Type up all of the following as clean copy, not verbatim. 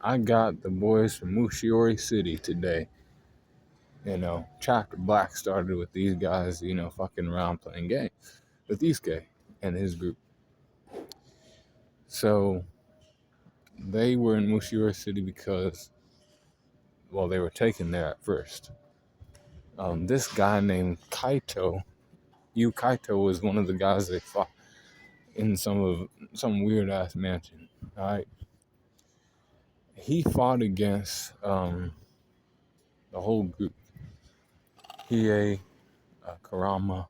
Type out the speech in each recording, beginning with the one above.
I got the boys from Mushiori City today. Chapter Black started with these guys, fucking around playing games with Isuke and his group. So they were in Mushiori City because, well, they were taken there at first. This guy named Kaito, Kaito was one of the guys they fought in some weird ass mansion. All right, he fought against the whole group. Hiei, Karama,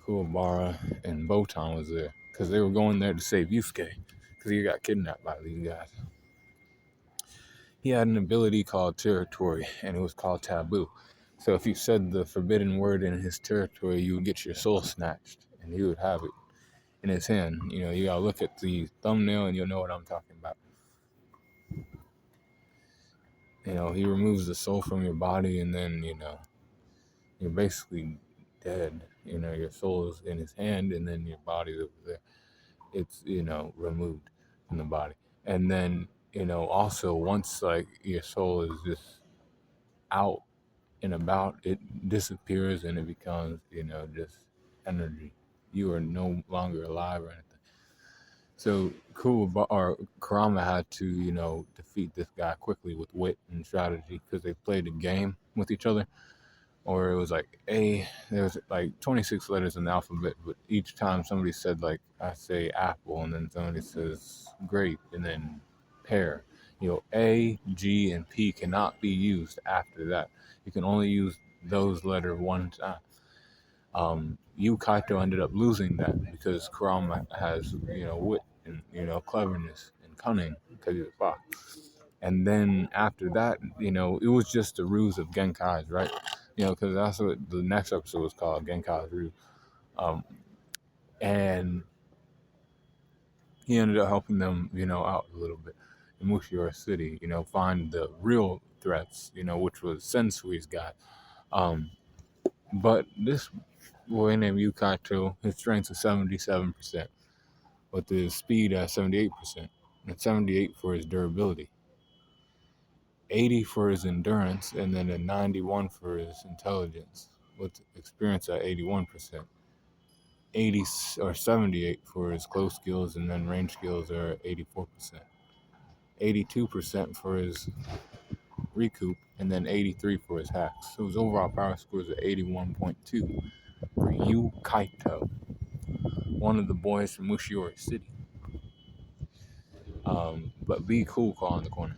Kuwabara, and Botan was there because they were going there to save Yusuke because he got kidnapped by these guys. He had an ability called territory, and it was called taboo. So if you said the forbidden word in his territory, you would get your soul snatched, and he would have it in his hand. You gotta look at the thumbnail, and you'll know what I'm talking about. He removes the soul from your body, and then you're basically dead. Your soul is in his hand, and then your body's over there. It's removed from the body, and then also once like your soul is just out and about, it disappears and it becomes just energy. You are no longer alive or anything. So Kurama had to defeat this guy quickly with wit and strategy because they played a game with each other. Or it was like there was like 26 letters in the alphabet, but each time somebody said, like, I say apple, and then somebody says grape, and then pear. A, G, and P cannot be used after that. You can only use those letters one time. Kaito ended up losing that because Kurama has, wit and, cleverness and cunning because he's a fox. And then after that, it was just a ruse of Genkai's, right? Because that's what the next episode was called, Genkai's Ruse. And he ended up helping them, out a little bit in Mushiora City, find the real threats, which was Sensui's guy. But this boy named Yukato, his strength is 77%, with his speed at 78%, and 78 for his durability, 80 for his endurance, and then a 91 for his intelligence, with experience at 81%. 80 or 78 for his close skills, and then range skills are 84%. 82% for his recoup, and then 83 for his hacks. So his overall power score is at 81.2 for Yu Kaito, one of the boys from Mushiori City. But be cool, call in the corner.